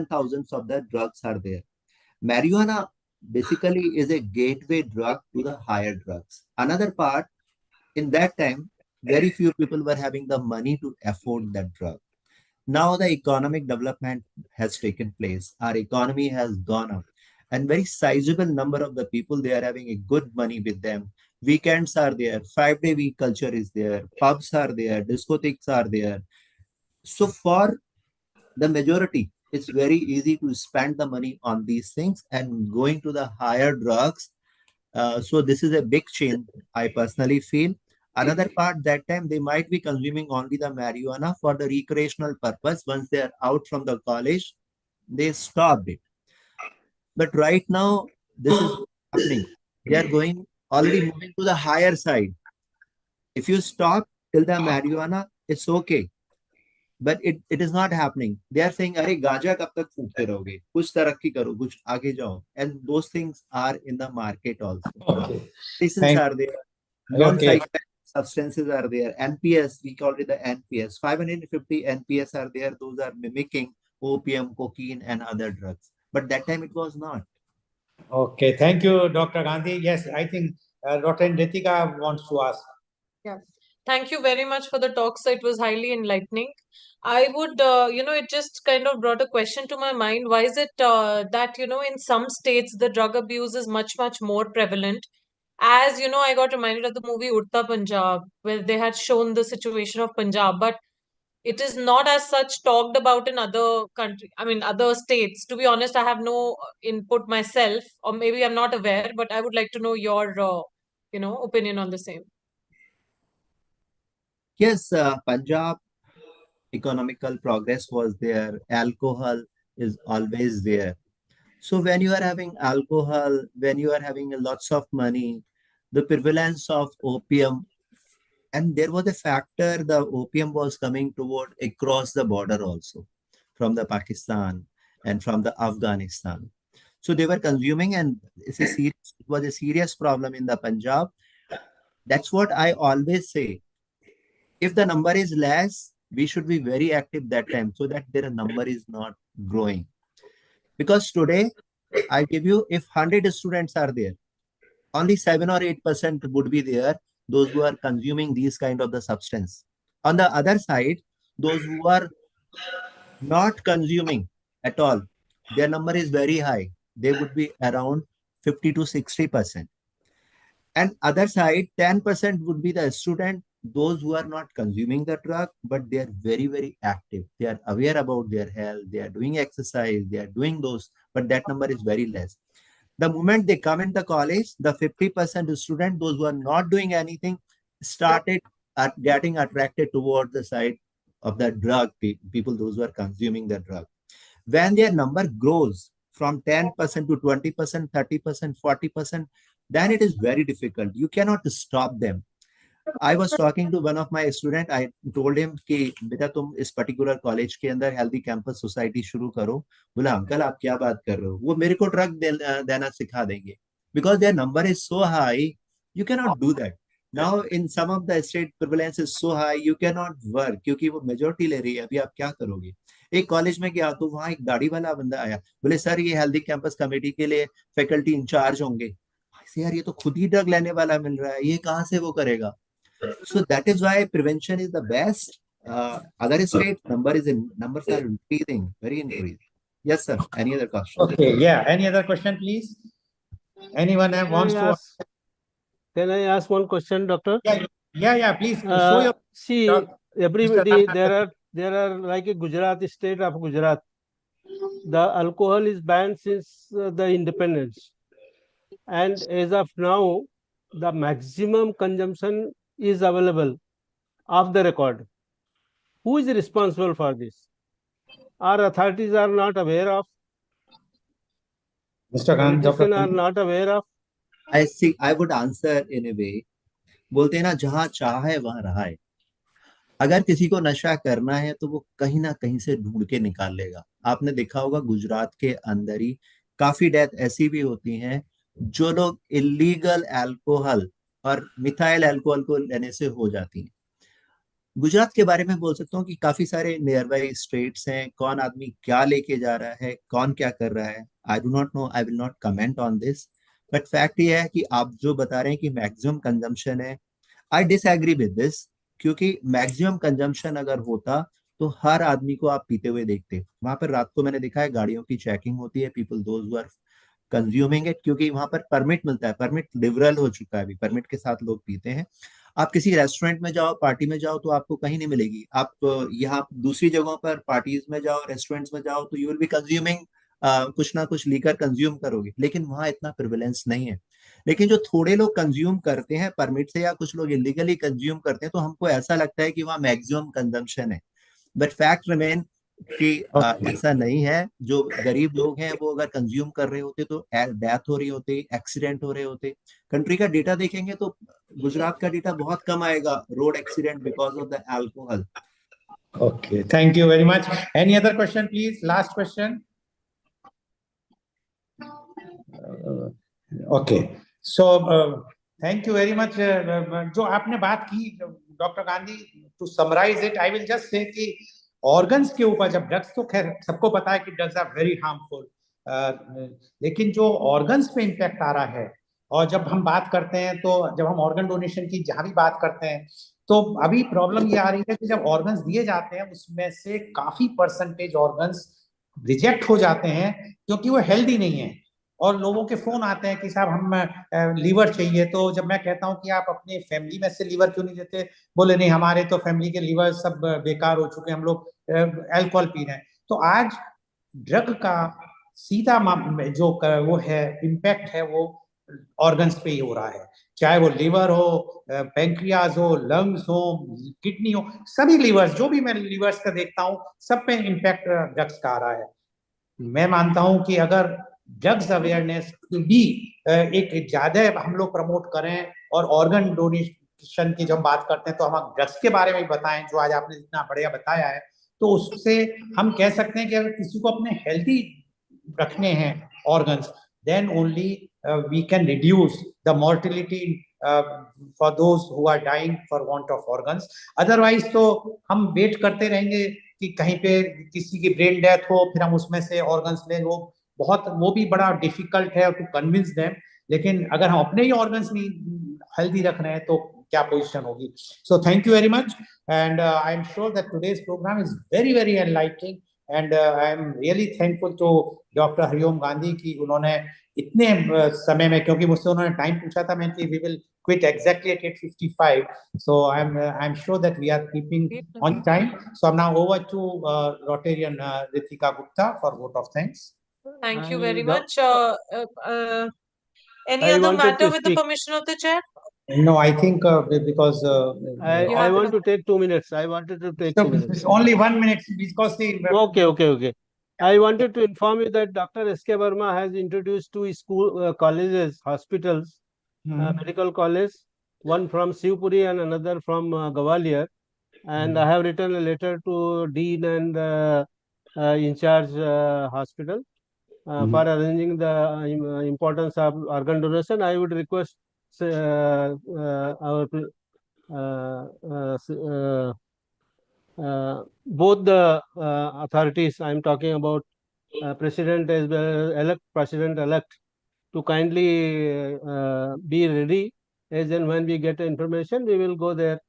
of the drugs are there. Marijuana basically is a gateway drug to the higher drugs. Another part, in that time, very few people were having the money to afford that drug. Now the economic development has taken place. Our economy has gone up. And very sizable number of the people, they are having a good money with them. Weekends are there, 5-day week culture is there, pubs are there, discotheques are there. So for the majority, it's very easy to spend the money on these things and going to the higher drugs. So this is a big change, I personally feel. Another part, that time they might be consuming only the marijuana for the recreational purpose. Once they are out from the college, they stopped it. But right now, this is happening. They are going already moving to the higher side. If you stop till the marijuana, it's okay. But it is not happening. They are saying, "अरे गांजा कब तक फूकते रहोगे? कुछ तरक्की करो, कुछ आगे जाओ." And those things are in the market also. Okay. Medicines Thank are there, Okay. non-psychoactive substances are there, NPS, we call it the NPS. 550 NPS are there. Those are mimicking opium, cocaine, and other drugs. But that time it was not. Okay. Thank you, Dr. Gandhi. Yes, I think Dr. Ritika wants to ask. Yeah. Thank you very much for the talk, sir. It was highly enlightening. I would, it just kind of brought a question to my mind. Why is it that, in some states, the drug abuse is much, much more prevalent? As you know, I got reminded of the movie Udta Punjab, where they had shown the situation of Punjab, but it is not as such talked about in other country. I mean, other states. To be honest, I have no input myself, or maybe I'm not aware, but I would like to know your, opinion on the same. Yes, Punjab economical progress was there. Alcohol is always there. So when you are having alcohol, when you are having lots of money, the prevalence of opium, and there was a factor, the opium was coming toward across the border also from the Pakistan and from the Afghanistan. So they were consuming, and it was a serious problem in the Punjab. That's what I always say. If the number is less, we should be very active that time so that their number is not growing. Because today, I give you, if 100 students are there, only 7 or 8% would be there, those who are consuming these kind of the substance. On the other side, those who are not consuming at all, their number is very high. They would be around 50 to 60%. And other side, 10% would be the student, those who are not consuming the drug, but they are very, very active. They are aware about their health. They are doing exercise. They are doing those, but that number is very less. The moment they come in the college, the 50% student, those who are not doing anything, started getting attracted toward the side of the drug people, those who are consuming the drug. When their number grows from 10% to 20%, 30%, 40%, then it is very difficult. You cannot stop them. I was talking to one of my student. I told him कि बेटा तुम इस particular college के अंदर healthy campus society शुरू करो. बोला uncle आप क्या बात कर रहे हो, वो मेरे को ड्रग देना सिखा देंगे. Because their number is so high, you cannot do that. Now in some of the state prevalence is so high, you cannot work क्योंकि वो मेजोरिटी ले रही है. अभी आप क्या करोगे? एक कॉलेज में गया तो वहां एक दाढ़ी वाला बंदा आया, बोले सर ये हेल्दी कैंपस कमेटी के लिए फैकल्टी इंचार्ज होंगे. यार ये तो खुद ही ड्रग लेने वाला मिल रहा है, ये कहाँ से वो करेगा? So that is why prevention is the best. Other states numbers are increasing, very increasing. Yes, sir. Any other question? Okay, yeah. Any other question, please? Anyone wants to ask? Can I ask one question, doctor? Yeah, please show your. See, everybody, there are like a Gujarat, state of Gujarat. The alcohol is banned since the independence. And as of now, the maximum consumption is available off the record. Who is responsible for this? Our authorities are not aware of. Mr. Gandhi, Politicians are not aware of. I would answer in a way. बोलते हैं ना जहाँ चाह है वहां रहा है. अगर किसी को नशा करना है तो वो कहीं ना कहीं से ढूंढ के निकाल लेगा. आपने देखा होगा गुजरात के अंदर ही काफी डेथ ऐसी भी होती हैं जो लोग इलीगल अल्कोहल और मिथाइल अल्कोहल को लेने से हो जाती हैं. गुजरात के बारे में बोल सकता हूँ कि काफी सारे नियर बाई स्टेट्स हैं. कौन आदमी क्या लेके जा रहा है, कौन क्या कर रहा है, I do not know. I will not comment on this. But fact ये है कि आप जो बता रहे हैं कि मैक्सिमम कंजम्पशन है, आई डिसएग्री विद दिस. क्योंकि मैक्सिमम कंजम्पशन अगर होता तो हर आदमी को आप पीते हुए देखते. वहां पर रात को मैंने देखा है गाड़ियों की चेकिंग होती है, people those who are consuming it, क्योंकि वहां पर परमिट मिलता है. परमिट लिबरल हो चुका है अभी, परमिट के साथ लोग पीते हैं. आप किसी रेस्टोरेंट में जाओ, पार्टी में जाओ, तो आपको कहीं नहीं मिलेगी। आप यहाँ दूसरी जगहों पर पार्टीज में जाओ, रेस्टोरेंट्स में जाओ, तो यू विल बी कंज्यूमिंग कुछ ना कुछ लीकर कंज्यूम करोगे, लेकिन वहाँ इतना प्रिविलेंस नहीं है। लेकिन जो थोड़े लोग कंज्यूम करते हैं परमिट से, या कुछ लोग इलीगली कंज्यूम करते हैं, तो हमको ऐसा लगता है कि वहाँ मैक्सिमम कंजम्पशन है। बट फैक्ट रिमेन कि ऐसा नहीं है। जो गरीब लोग हैं वो अगर कंज्यूम कर रहे होते तो डेथ हो रही होती, एक्सीडेंट हो रहे होते। कंट्री का डेटा देखेंगे तो गुजरात का डेटा बहुत कम आएगा, road accident, because of the alcohol. Okay, thank you very much. Any other question, please? Last question. Okay, so thank you very much. जो आपने बात की doctor Gandhi, to summarize it I will just say कि organs के ऊपर जब drugs, तो खैर सबको पता है कि ड्रग्स आर वेरी हार्मफुल, लेकिन जो ऑर्गन्स पे इम्पैक्ट आ रहा है, और जब हम बात करते हैं तो जब हम ऑर्गन डोनेशन की जहां भी बात करते हैं, तो अभी प्रॉब्लम ये आ रही है कि जब ऑर्गन्स दिए जाते हैं उसमें से काफी परसेंटेज ऑर्गन्स रिजेक्ट हो जाते हैं क्योंकि वो हेल्दी नहीं है। और लोगों के फोन आते हैं कि साहब हम लीवर चाहिए, तो जब मैं कहता हूं कि आप अपने फैमिली में से लीवर क्यों नहीं देते, बोले नहीं हमारे तो फैमिली के लीवर सब बेकार हो चुके हैं, हम लोग अल्कोहल पी रहे हैं। तो आज ड्रग का सीधा जो वो है इम्पैक्ट है वो ऑर्गन्स पे ही हो रहा है, चाहे वो लीवर हो, पैंक्रियाज हो, लंग्स हो, किडनी हो, सभी लीवर्स, जो भी मैं लीवर्स का देखता हूँ सब पे इम्पैक्ट ड्रग्स का आ रहा है। मैं मानता हूं कि अगर ड्रग्स अवेयरनेस भी एक ज्यादा हम लोग प्रमोट करें, और ऑर्गन डोनेशन की जब बात करते हैं तो हम ड्रग्स के बारे में बताएं जो आज आपने इतना बढ़िया बताया है, तो उससे हम कह सकते हैं कि अगर किसी को अपने हेल्दी रखने हैं organs, then only we can reduce the mortality for those who are dying for want of organs. Otherwise तो हम वेट करते रहेंगे कि कहीं पे किसी की ब्रेन डेथ हो, फिर हम उसमें से ऑर्गन्स लें, वो भी बड़ा डिफिकल्ट है टू कन्विंस देम। लेकिन अगर हम अपने ही ऑर्गन्स नहीं हेल्दी रख रहे हैं तो क्या पोजीशन होगी। So thank you very much, and I am sure that today's programme is very very enlightening, and I am really thankful to doctor Hariom Gandhi की उन्होंने इतने समय में, क्योंकि मुझसे उन्होंने टाइम पूछा था, मैं कि we will quit exactly at 8:55. So I'm sure that we are keeping on time. So I'm now over to Rotarian Ritika Gupta for vote of thanks. Thank you very much. Any I other wanted matter to with the speak. permission of the chair? No, I think because I want to take 2 minutes. I wanted to take 2 minutes. only 1 minute because the Okay. I wanted to inform you that Dr. S.K. Verma has introduced two school colleges, hospitals, medical college, one from Shivpuri and another from Gwalior. And I have written a letter to Dean and in charge hospital for arranging the importance of organ donation. I would request our both the authorities, I am talking about President as well as President elect, to kindly be ready, as and when we get information, we will go there.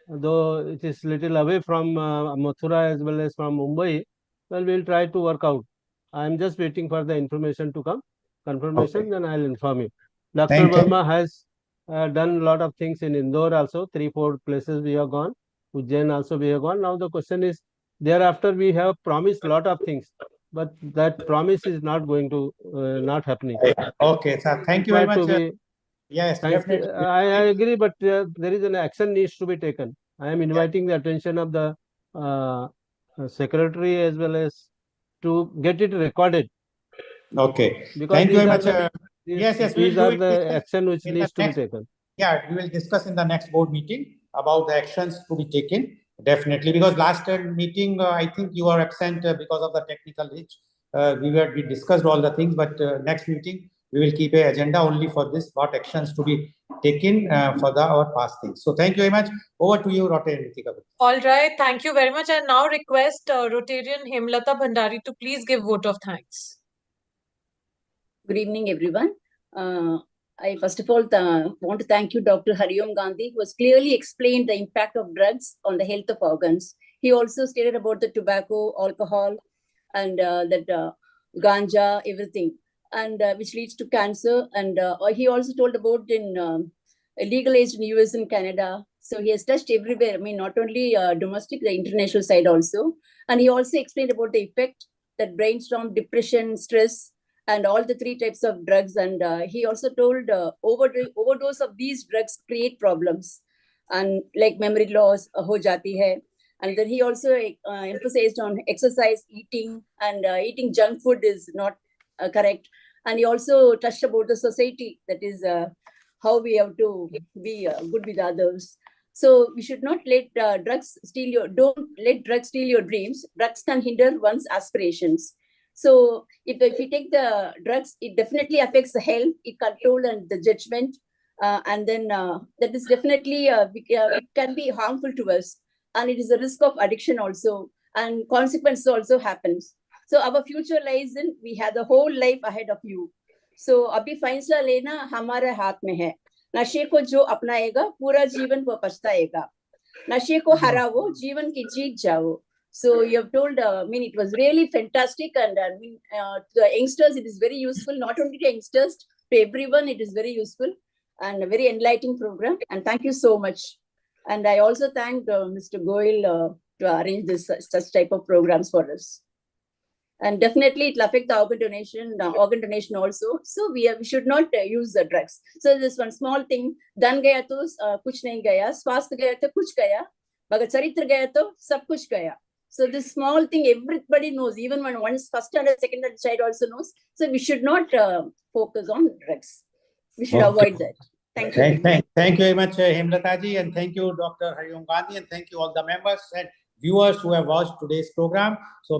Though it is little away from Mathura as well as from Mumbai, well, we will try to work out. I am just waiting for the information to come. Confirmation, Okay. then I will inform you. Dr. Thank you. Verma has done a lot of things in Indore also, 3-4 places we have gone. Ujjain also we have gone. Now the question is, thereafter we have promised a lot of things, but that promise is not going to, not happening. Okay, sir. Thank you very Required much. to be, Yes, thank you. definitely. I agree, but there is an action needs to be taken. I am inviting the attention of the secretary as well as to get it recorded. Okay. Because Thank you these very are much. the, Yes, we'll these do are it the action which in the needs to be next. taken. Yeah, we will discuss in the next board meeting about the actions to be taken. Definitely, because last meeting, I think you were absent because of the technical glitch. We discussed all the things, but next meeting we will keep an agenda only for this, what actions to be taken for our past things. So thank you very much. Over to you, Rotary Ritika. All right, thank you very much. I now request Rotarian Hemlata Bhandari to please give vote of thanks. Good evening, everyone. I first of all want to thank you, Dr. Hariom Gandhi, who has clearly explained the impact of drugs on the health of organs. He also stated about the tobacco, alcohol, and that ganja, everything, and which leads to cancer. And he also told about in legal age in US and Canada. So he has touched everywhere. I mean, not only domestic, the international side also. And he also explained about the effect that brainstorm, depression, stress, and all the 3 types of drugs. And he also told overdose of these drugs create problems, and like memory loss ho jati hai. And then he also emphasized on exercise, eating, and eating junk food is not correct. And he also touched about the society, that is how we have to be good with others. So we should not let drugs steal your, don't let drugs steal your dreams. Drugs can hinder one's aspirations. So if you take the drugs, it definitely affects the health, it control and the judgment. And then that is definitely, it can be harmful to us. And it is a risk of addiction also. And consequences also happens. So our future lies in, we have the whole life ahead of you. So अभी फैसला लेना हमारे हाथ में है. नशे को जो अपनाएगा पूरा जीवन वो पछताएगा. नशे को हराओ, जीवन की जीत जाओ. So you have told, I mean, it was really fantastic, and I mean, to the youngsters, it is very useful. Not only to youngsters, to everyone, it is very useful and a very enlightening program. And thank you so much. And I also thank Mr. Goyal to arrange this such type of programs for us. And definitely it will affect the organ donation also. So we should not use the drugs. So this one small thing, dhan gaya to kuch nahi gaya, swasth gaya to kuch gaya, magar charitra gaya to sab kuch gaya. So this small thing everybody knows, even when one's first and second child also knows. So we should not focus on drugs. We should avoid that. Thank you. Thank you very much, Hemlata ji, and thank you, Dr. Hariom Gandhi, and thank you all the members and viewers who have watched today's program. So